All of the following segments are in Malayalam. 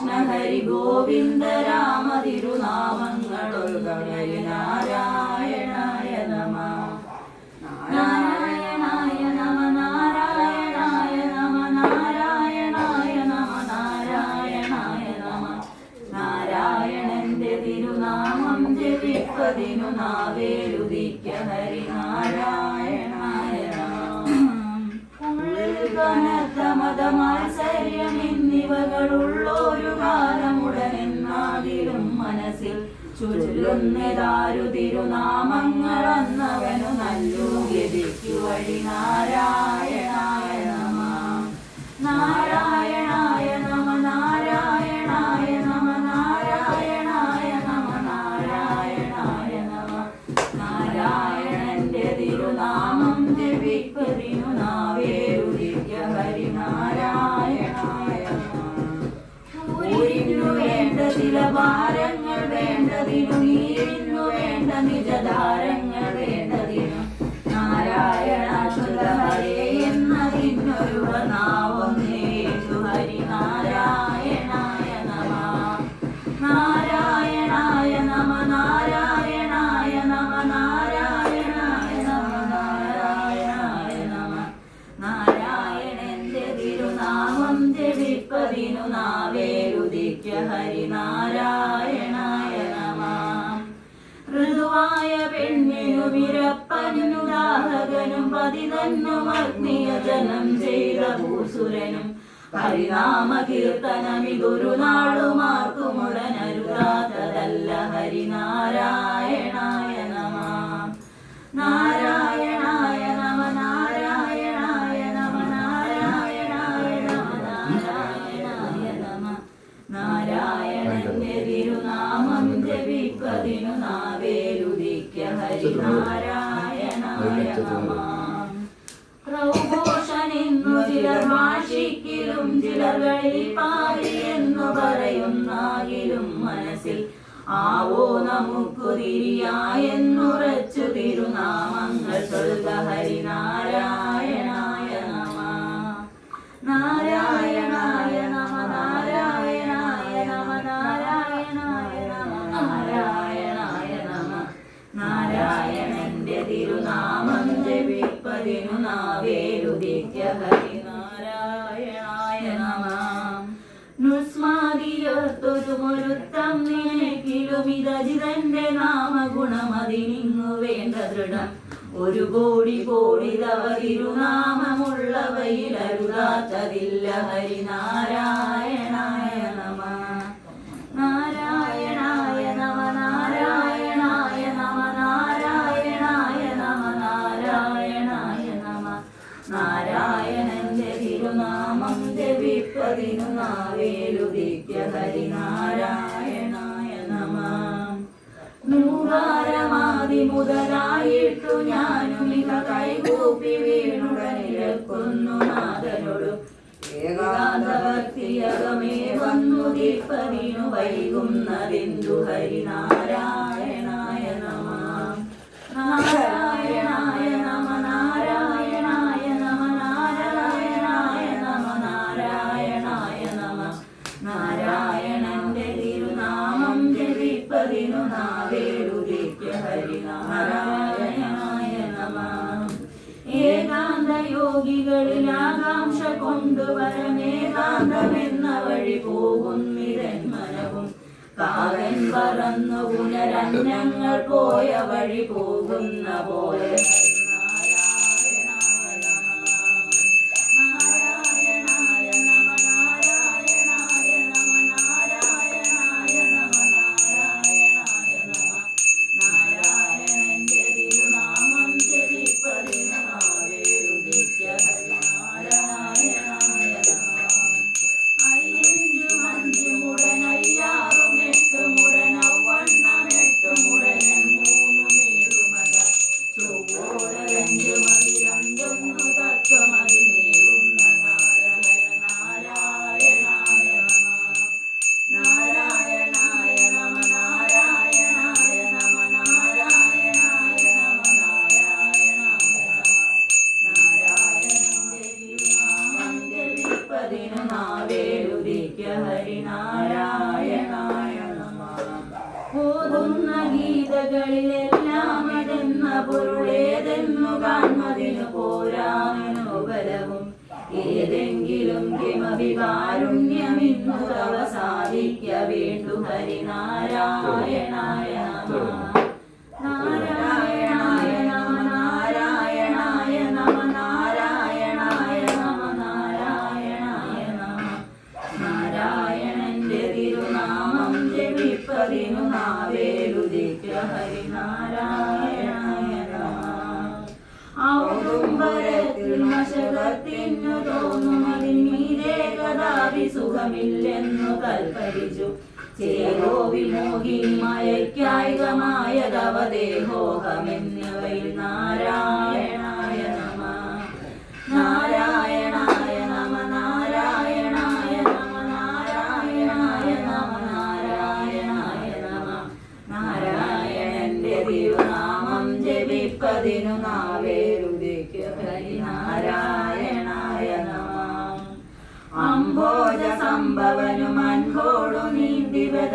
കൃഷ്ണ ഹരി ഗോവിന്ദ രാമ തിരുനാമങ്ങളൊഴുകവരി നാരായണായ നമ നാരായണായ നമ നാരായണായ നമ നാരായണായ നമ നാരായണായ നമ നാരായണന്റെ തിരുനാമം ജപിപ്പതിനു നാവേലുദിക്ക ഹരി നാരായണായ കനത്ത മതമാത്സര്യം എന്നിവകളുള്ളൊരു കാലമുടനെന്നാകിലും മനസ്സിൽ ചുരുളുന്നതാരു തിരുനാമങ്ങളന്നവനു നല്ലു ഗതിക്കു വഴി നാരായണായ നമ നാരായണായ നമ നാരായണായ നമ നാരായണായ നമ നാരായണായ നമ നാരായണന്റെ തിരുനാമം ജപിപ്പതിനു നാവേലുദിക്ക ഹരി നാരായണായ ഊരിനു വേണ്ട ചില ഭാരങ്ങൾ വേണ്ടതിനു നീരിനു വേണ്ട നിജധാരങ്ങൾ വേണ്ടതിനു നാരായണാച്യുത ഹരേ എന്നതിനൊരു നാവൊന്നേതു ഹരി നാരായണായ നമ നാരായണായ നമ നാരായണായ നമ നാരായണായ നമ നാരായണായ നമ നാരായണന്റെ തിരുനാമം ജപിപ്പതിനു നാവേലുദിക്ക ഹരി നാരായണായ നമ ഋതുവായ പെണ്ണിനു വിരപ്പനും ദാഹകനും പതിതന്നും അഗ്നിയജനം ചെയ്ത ഭൂസുരനും ഹരിനാമ കീർത്തനമിതൊരു നാളുമാർക്കുമുടനരുതാത്തതല്ല ഹരിനാരായണായ നമ നാരായണായ നമ നാരായണായ നമ നാരായണായ നമ നാരായണായ നമ നാരായണന്റെ തിരുനാമം ജപിപ്പതിനു നാവേലുദിക്ക ഹരിനാരായണായ നമ പ്രൗഘോഷനെന്നു ചിലർ ഭാഷിക്കിലും ചിലകളിൽ പാരി എന്നു പറയുന്നാകിലും മനസ്സിൽ ആവോ നമുക്കു തിരിയായെന്നുറച്ചു തിരുനാമങ്ങൾ ചൊൽക ഹരിനാരായണായ നമ നാരായണായ നമ നാരായണായ നമ നാരായണായ നമ നാരായണായ നമ നാരായണന്റെ തിരുനാമം ജപിപ്പതിനു നാവേലുദിക്ക ഹരിനാരായണായ നമ നുസ്മാതിയൊത്തൊരു മുരുത്തം നിനക്കിലുമിതജിതന്റെ നാമഗുണമതിനിങ്ങു വേണ്ട ദൃഢം ഒരു കോടി കോടി തവ തിരുനാമമുള്ളവയിലരുതാത്തതില്ല ഹരിനാരായണായ നമ നാരായണായ നമ നാരായണായ നമ നാരായണായ നമ നാരായണായ നമ നാരായണന്റെ തിരുനാമം ജപിപ്പതിനു നാവേലുദിക്ക ഹരിനാരായണായ നമ നൂറാരമാതി മുതലായിട്ടു ഞാനുമിക കൈകൂപ്പി വീണുടനിരക്കുന്നു നാഥനോടു ഏകാന്തഭക്തിയകമേ വന്നു ദീപതിനു വൈകുന്നതെന്തു ഹരിനാരായണായ നമ നാരായണായ നമ നാരായണായ നമ നാരായണായ നമ നാരായണായ നമ നാരായണന്റെ തിരുനാമം ജപിപ്പതിനു നാവേലുദിക്ക ഹരിനാരായണായ നമ ഏകാന്ത യോഗികളിൽ ആകാംക്ഷ കൊണ്ടുവരമേകാന്തമെന്ന വഴി പോകുന്നിരൻ മനവും കാവൻ പറന്നു പുനരന്നങ്ങൾ പോയ വഴി പോകുന്ന പോലെ Whoa. നാരായണായ നമഃ. ഓതുന്ന ഗീതകളിലെല്ലാം അതെന്ന പൊരുളേതെന്നു കാൺമതിനു പോരാമനോ ബലവും ഏതെങ്കിലും കിമപി കാരുണ്യമിന്നു തവ സാധിക്ക വേണ്ടു ഹരിനാരായണായ നമഃ. നാരായണായ നമ നാരായണായ നമ നാരായണായ നമ നാരായണായ നമ. നാരായണന്റെ തിരുനാമം ജപിപ്പതിനു നാവേലുദിക്ക ഹരിനാരായണായ നമ. ഔദുംബരത്തിൽ മശകത്തിനു തോന്നുമതിന്മീതെ കഥാപി സുഖമില്ലെന്നു കൽപ്പരിച്ചു ചേകോ വിമോഹിനി മയക്കായികമായ തവദേഹോഹമെന്നിവയിൽ നാരായണായ നമ. നാരായണായ നമ നാരായണായ നമ നാരായണായ നമ നാരായണായ നമ. നാരായണന്റെ തിരുനാമം ജപിപ്പതിനു നാവേലുദിക്ക ഹരിനാരായണായ നമ. അംഭോജ സംഭവനും അൻപോടു നീന്തിവത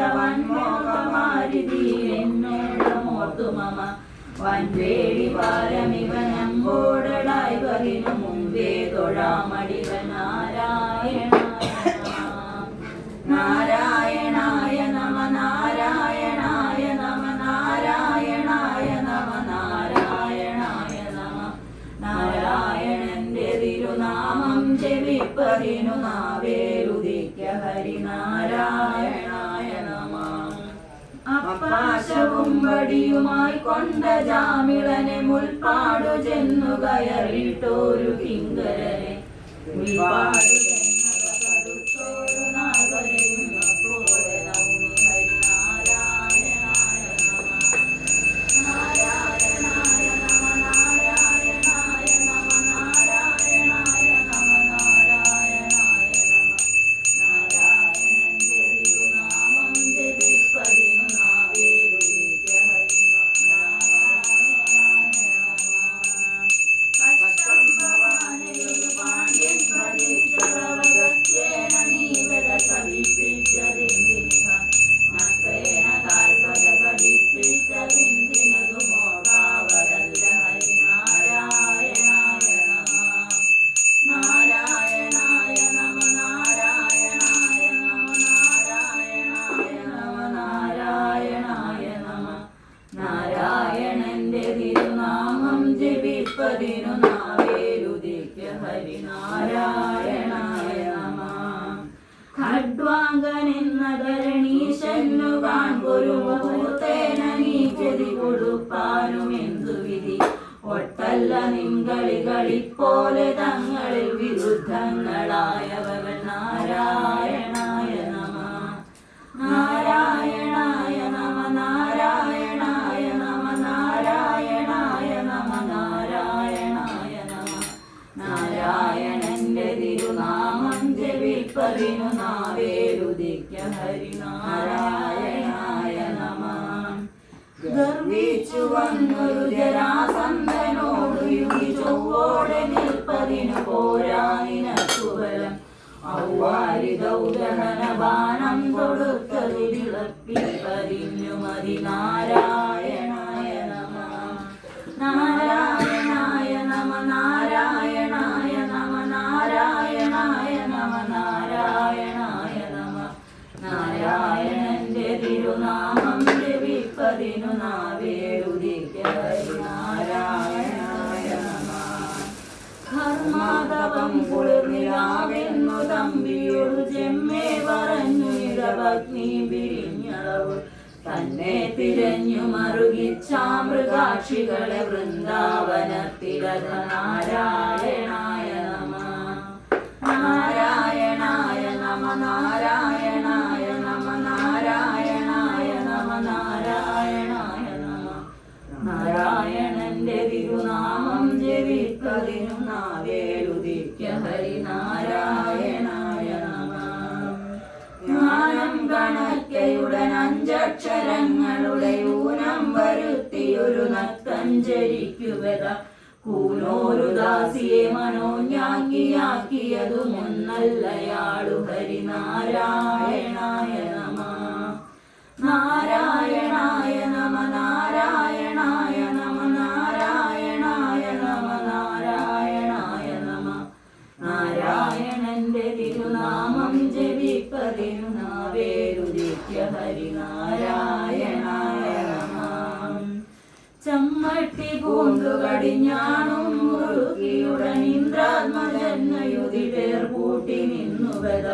വൻമോഹമാരിതീരെന്നോടമോർത്തു മമ വൻവേടി പാരമിവനമ്പോടടായി പതിനു മുമ്പേ തൊഴാമടിവൻ നാരായണായ നമ. നാരായണായ നമ നാരായണായ നമ നാരായണായ നമ നാരായണായ നമ. നാരായണന്റെ തിരുനാമം ജപിപ്പതിനു നാവേലുദിക്ക ഹരിനാരായണായ നമ. അപ്പാശവും വടിയുമായി കൊണ്ട ജാമിളനെ മുൽപ്പാടു ചെന്നു കയറിയിട്ടൊരു കിങ്കരനെ മുൽപ്പാടു ചെന്നതൊരു നാൾ വരെയും അപ്പോലെ നൗമി ഹരിനാരായണായ നമ. നാരായണായ നമ നാരായണായ നമ നാരായണായ നമ നാരായണായ നമ. നാരായണന്റെ തിരുനാമം ജപിപ്പതിനു നാവേലുദിക്ക ഹരിനാരായണായ നമ. കഷ്ടം ഭവാനിയൊരു പാണ്ഡ്യൻ ഭജിച്ചവഗസ്ത്യേന നീവത ശപിപ്പിച്ചതെന്തിനിഹ നക്രേണ കാൽകഥ പഠിപ്പിച്ചതെന്തിനതു മോർക്കാവതല്ല ഹരിനാരായണായ നമ. നാരായണായ നമ നാരായണായ നമ നാരായണായ നമ നാരായണായ നമ. നാരായണന്റെ തിരുനാമം ജപിപ്പതിനു നാവേലുദിക്ക ഹരിനാരായണായ നമ. ഖഡ്വാങ്കനെന്ന ധരണീശന്നു കാൺകൊരു മുഹൂർത്തേന നീ കൊതി കൊടുപ്പാനുമെന്തു വിധി ഒട്ടല്ല നിൻകളികളിപ്പോലെ തങ്ങളിൽ വിരുദ്ധങ്ങളായവകൾ നാരായണായ നമ. നാരായണായ നമ നാരായണായ നമ നാരായണായ നമ നാരായണായ നമ. നാരായണന്റെ തിരുനാമം ജപിപ്പതിനു നാവേലുദിക്ക ഹരിനാരായണായ നമ. ഗർവിച്ചു വന്നൊരു ജരാസന്ധനോടു യുഗി ചൊവ്വോടെ നിൽപ്പതിനു പോരാ നിനക്കു ബലം ഔവാരിദൗദഹന ബാണം തൊടുത്തതു വിളപ്പിപ്പതിന്നു മതി നാരായണായ നമ. നാരായണായ നമ നാരായണായ നമ നാരായണായ നമ നാരായണായ നമ. നാരായണന്റെ തിരുനാമം ജപിപ്പതിനു നാവേലുദിക്ക ഹരിനാരായണായ നമ. ധർമാധവം കുളിർനിലാവെന്നു തമ്പിയൊരു ചെമ്മേ പറഞ്ഞു ഇടഭഗ്നി പിരിഞ്ഞളവ് തന്നെ തിരഞ്ഞു മറുകിച്ചാമൃഗാക്ഷികളെ വൃന്ദാവനത്തിലത നാരായണായ നമ. നാരായണായ നമ നാരായണായ നമ നാരായണായ നമ നാരായണായ നമ. നാരായണന്റെ തിരുനാമം ജപിപ്പതിനു നാവേലുദിക്ക ഹരിനാരായണായ നമ. ജ്ഞാനം കണക്കയുടൻ അഞ്ചക്ഷരങ്ങളുടെ ഊനം വരുത്തിയൊരു നത്തഞ്ചരിക്കുവത കൂനോരു ദാസിയെ മനോജ്ഞാക്കിയാക്കിയതു മുന്നല്ലയാളു ഹരിനാരായണായ നമ. നാരായണായ നമ നാരായണായ നമ നാരായണായ നമ നാരായണായ നമ. നാരായണന്റെ തിരുനാമം ജപിപ്പതിനു നാവേരുദിക്യ ഹരിനാരായണായ നമ. ചമ്മട്ടി പൂണ്ടു കടിഞ്ഞാണും മുറുക്കിയുടൻ ഇന്ദ്രാത്മജന്മയുതി പേർ കൂട്ടി നിന്നുവത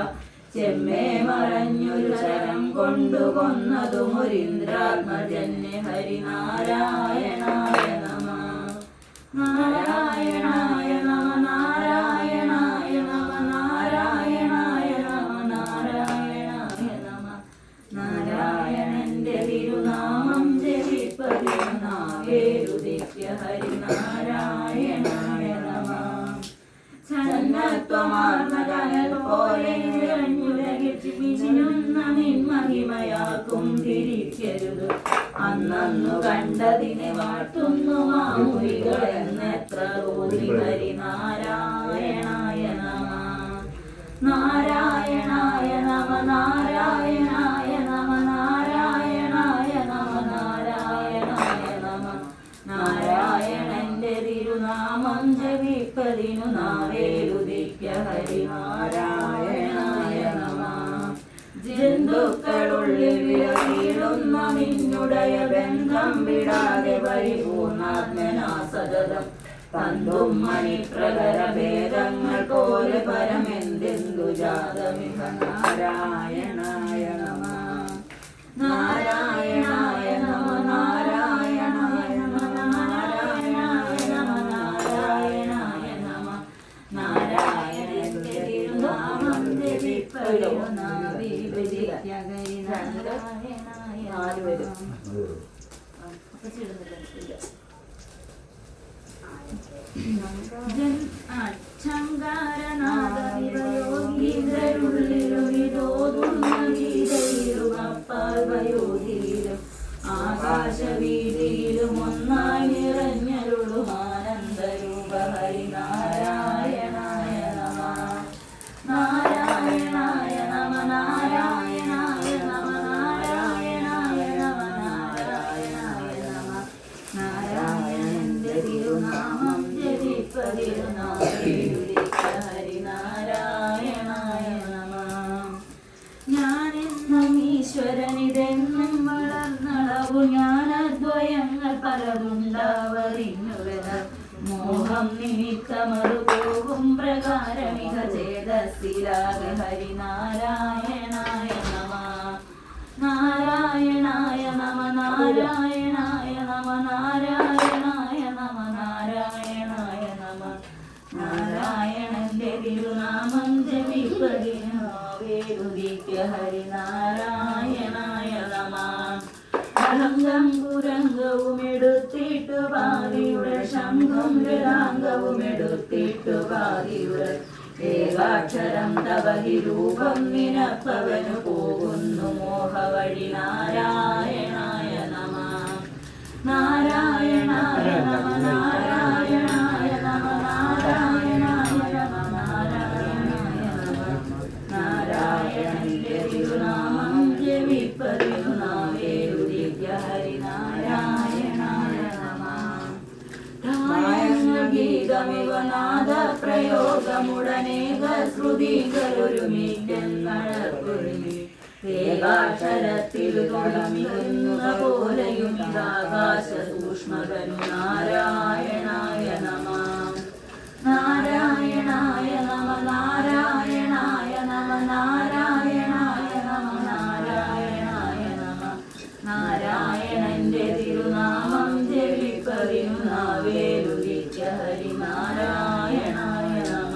ചെമ്മേ മറഞ്ഞൊരു ശരം കൊണ്ടു കൊന്നതും ഒരിന്ദ്രാത്മജന്യ ഹരിനാരായണായ നമ. നാരായണായ നമ നാരായണായ നമ നാരായണായ നമ നാരായണായ നമ. നാരായണന്റെ തിരുനാമം ജപിപ്പതിനു നാവേരുദിക്യ ഹരിനാരായണായ നമ. ചന്നത്വമാർന്ന കനൽ പോലെ നിറഞ്ഞുലകിച്ചിരുന്ന നിന്മഹിമയാക്കും തിരിക്കരുത്. അന്നു കണ്ടതിനെ വാട്ടുന്നു മാമുരികളെന്നെത്ര തോന്നി ഹരിനാരായണായ നമ. നാരായണായ നമ നാരായണായ നമ നാരായണായ നമ നാരായണായ നമ. നാരായണന്റെ തിരുനാമം ജപിപ്പതിനു നാവേരുദിക്യ ഹരിനാരായണായ നമ. ജന്തുക്കളുള്ളിൽ വിലസിടുന്ന നിന്നുടയ ബന്ധം വിടാതെ പരിപൂർണാത്മനാ സതതം പന്തും മണിപ്രകര ഭേദങ്ങൾ പോലെ പരമെന്തെന്തു ജാതമിഹ നാരായണായ നമ. നാരായണായ നമ നാരായണായ നമ നാരായണായ നമ നാരായണായ നമ. നാരായണന്റെ തിരുനാമം ജപിപ്പതിനു നാവേരുദിക്യ ഹരിനാരായണായ ചങ്കാരനാഥവിവയോഗിതരുള്ളിലുമിതോതുന്നീതയിലുമപ്പാൽവയോധീരം ആകാശവീതിയിലും ഒന്നായി നിറഞ്ഞരുളും ആനന്ദരൂപ ഹരിനാരായണായ നമ. നാരായണായ നമ നാരായണായ നമ നാരായണായ നമ നാരായണായ നമ. നാരായണന്റെ തിരുനാമം ജപിപ്പതിനു നാവേരുദിക്യ ഹരിനാരായണായ നമ. ഞാനെന്നും ഈശ്വരനിതെന്നും വളർന്നളവു ജ്ഞാനദ്വയങ്ങൾ പലതുണ്ടാവറിഞ്ഞുവത മോഹം നിമിത്തമതു പോകും പ്രകാരമിക ചേതസ്സിലാക ഹരിനാരായണായ നമ. നാരായണായ നമ നാരായണായ നമ നാരായണായ നമ നാരായണായ നമ. നാരായണന്റെ തിരുനാമം ജപിപ്പതിനു നാവേരുദിക്യ ഹരിനാരായണായ നമ. അലങ്കം കുരംഗവും എടുത്തിട്ടു പാതിയുടെ ശംഖും ഗതാംഗവും എടുത്തിട്ടു പാതിയുടെ ഏകാക്ഷരം തവഹി രൂപം നിനപ്പവനു പോകുന്നു മോഹവഴി നാരായണായ നമ. നാരായണായ നമ നാരായണായ നമ നാരായണായ നമ നാരായണായ നമ. നാരായണന്റെ തിരുനാമം ജപിപ്പതിനു നാവേരുദിക്യ ഹരിനാരായണായ നമ. ഗീതമിവ നാദ പ്രയോഗമുടനേക ശ്രുതികളൊരുമിക്കെന്നഴക്കൊരുമി ഏകാക്ഷരത്തിലു തുളമികുന്ന പോലെയും ആകാശ സൂക്ഷ്മകനു നാരായണായ നമ. നാരായണായ നമ നാരായണായ നമ നാരായണായ നമ നാരായണായ നമ. നാരായണന്റെ തിരുനാമം ജപിപ്പതിനു നാവേരുദിക്യ ഹരിനാരായണായ നമ.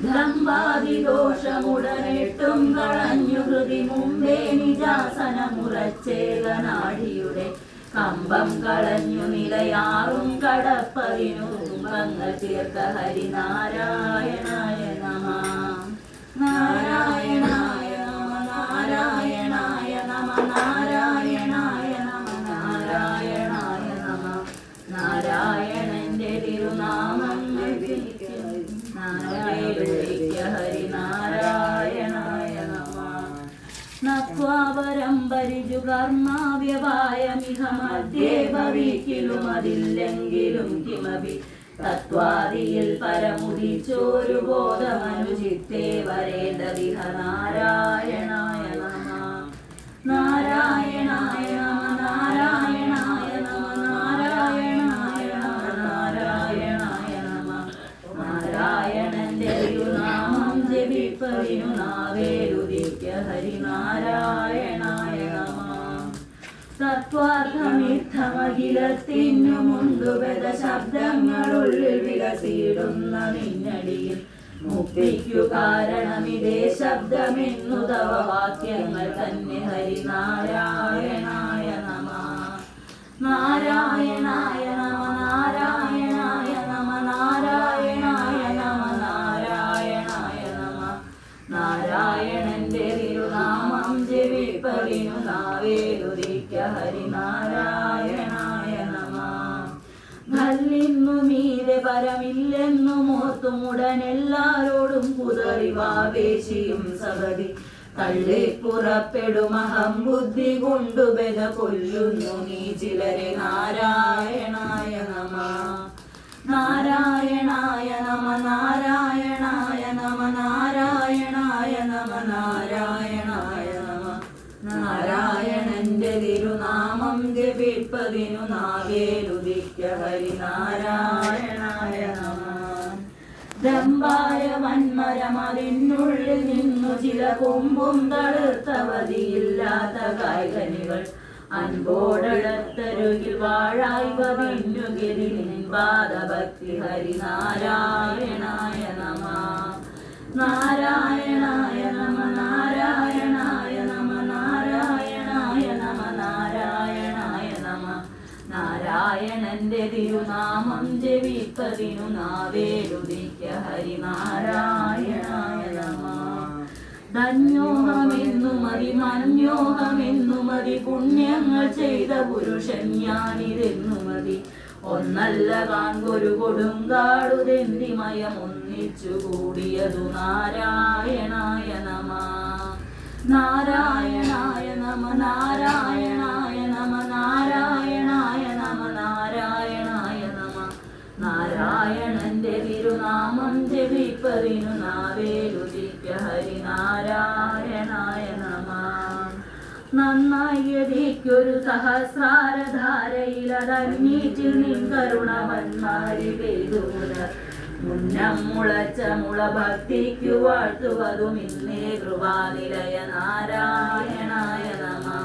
ദമ്പാതിദോഷമുടനെട്ടും കളഞ്ഞു ഹൃതി മുമ്പേ നിജാസനമുറച്ചേകനാടിയുടെ കമ്പം കളഞ്ഞു നിലയാറും കടപ്പതിനു തുമ്പങ്ങൾ തീർത്ത ഹരിനാരായണായ നമ. നാരായണായ നമ നാരായണായ നമ നാരായണായ നമ നാരായണായ നമ. നാരായണൻ നത്വാപരം പരിജു കർമാവ്യവായമിഹ മധ്യേ ഭവിക്കിലുമതില്ലെങ്കിലും കിമപി തത്വാദിയിൽ പരമുദിച്ചോരു ബോധമനുചിത്തേ വരേണ്ടതിഹ നാരായണായ നമഃ നാരായണായ നമഃ നാരായണായ നമഃ നാരായണായ നമഃ നാരായണായ നമഃ നാരായണന്റെ തിരുനാമം ജപിപ്പതിനു നാവേലുദിക്ക ഹരിനാരായണായ നമഃ തത്വാർത്ഥമിർത്ഥമഖിലത്തിനു മുണ്ടു ബദ ശബ്ദങ്ങളുള്ളിൽ വിലസിടുന്ന നിന്നടിയിൽ മുക്തിക്കു കാരണമിതേ ശബ്ദമെന്നു തവ വാക്യങ്ങൾ തന്നെ ഹരിനാരായണായ നമഃ നാരായണായ നമഃ നാരായണായ നമഃ നാരായണായ നമഃ നാരായണായ നമഃ നാരായണന്റെ തിരുനാമം ജപിപ്പതിനു നാവേലുദിക്ക ഹരിനാരായണായ നമഃ കല്ലിന്നു മീതെ പരമില്ലെന്നു മോർത്തുമുടനെല്ലാരോടും കുതറിവാവേശിയും സഹതി തള്ളി പുറപ്പെടുമഹം ബുദ്ധി കൊണ്ടു ബെത കൊല്ലുന്നു നീ ചിലരെ നാരായണായ നമഃ നാരായണായ നമഃ നാരായണായ നമഃ നാരായണായ നമഃ നാരായണായ നമഃ നാരായണന്റെ തിരുനാമം ജപിപ്പതിനു നാവേലുദിക്ക ഹരിനാരായണായ നമഃ ദമ്പായ വന്മരമതിനുള്ളിൽ നിന്നു ചില കൊമ്പും തളിർത്തവതിയില്ലാത്ത കായ്കനികൾ അൻപോടടുത്തരുകിൽ വാഴായി പതിഞ്ഞു ഗതിനിൻ പാദഭക്തി ഹരിനാരായണായ നമഃ നാരായണായ നമഃ നാരായണായ നമഃ നാരായണായ നമഃ നാരായണായ നമഃ നാരായണന്റെ തിരുനാമം ജപിപ്പതിനു നാവേലുദിക്ക ഹരിനാരായണായ നമഃ ധന്യോഹമെന്നു മതി മന്യോഹമെന്നു മതി പുണ്യങ്ങൾ ചെയ്ത പുരുഷൻ ഞാനിതെന്നു മതി ഒന്നല്ല കാൺകൊരു കൊടുങ്കാടുതെന്തിമയം ഒന്നിച്ചു കൂടിയതു നാരായണായ നമഃ നാരായണായ നമഃ നാരായണായ നമഃ നാരായണായ നമഃ നാരായണായ നമഃ നാരായണന്റെ തിരുനാമം ജപിപ്പതിനു നാവേലുദിക്ക ഹരിനാരായണായ നമഃ നന്നായതിക്കൊരു സഹസ്രാരധാരയിലതന്നീറ്റിൽ നിൻ കരുണവന്മാരി പെയ്തുമുല മുന്നം മുളച്ച മുള ഭക്തിക്കു വാഴ്ത്തുവതും ഇന്നേ കൃപാനിലയ നാരായണായ നമഃ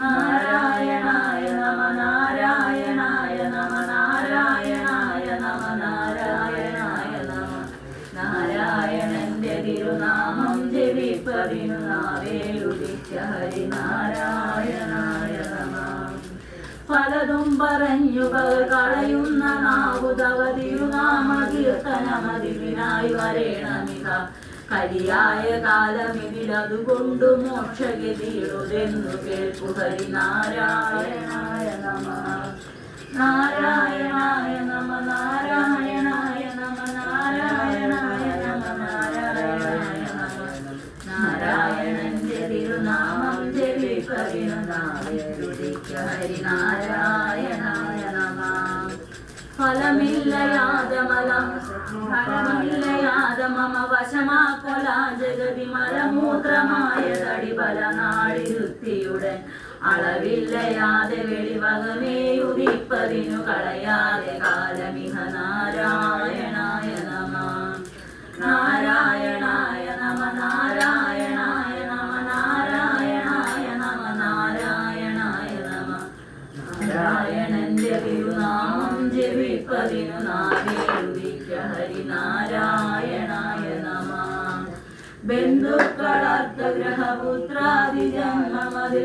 നാരായണായ നമഃ നാരായണായ നമഃ നാരായണായ നമഃ നാരായണായ നമഃ നാരായണന്റെ തിരുനാമം ജപിപ്പതിനു നാവേലുദിക്ക ഹരിനാരായണായ നമഃ പലതും പറഞ്ഞു കളയുന്ന നാവുതവ തിരുനാമ കീർത്തനമതിനായി വരേണമിക കരിയായ കാലമിതിലതുകൊണ്ടു മോക്ഷഗതിയിടുതെന്നു കേൾക്കു ഹരിനാരായണായ നമഃ നാരായണായ നമഃ നാരായണായ നമഃ നാരായണായ നമഃ നാരായണായ നമഃ നാരായണന്റെ തിരുനാമം ജപിപ്പതിനു നാവേലുദിക്ക ഹരിനാരായണായ നമഃ ഫലമില്ലയാത മമ വശമാക്കൊല ജഗതി മലമൂത്രമായ തടി പല നാടിരുത്തിയുടൻ അളവില്ലയാതെ വെളിവകമേയുദിപ്പതിനു കളയാതെ കാലമിഹ നാരായണായ നമഃ നാരായണായ നമഃ നാരായണായ നമഃ നാരായണായ നമഃ നാരായണായ നമഃ നാരായണന്റെ തിരുനാമം ജപിപ്പതിനു നാവേലുദിക്ക ഹരിനാരായണായ നമഃ ബന്ധുക്കളർത്ഥഗ്രഹപുത്രാദിജന്മമതിൽ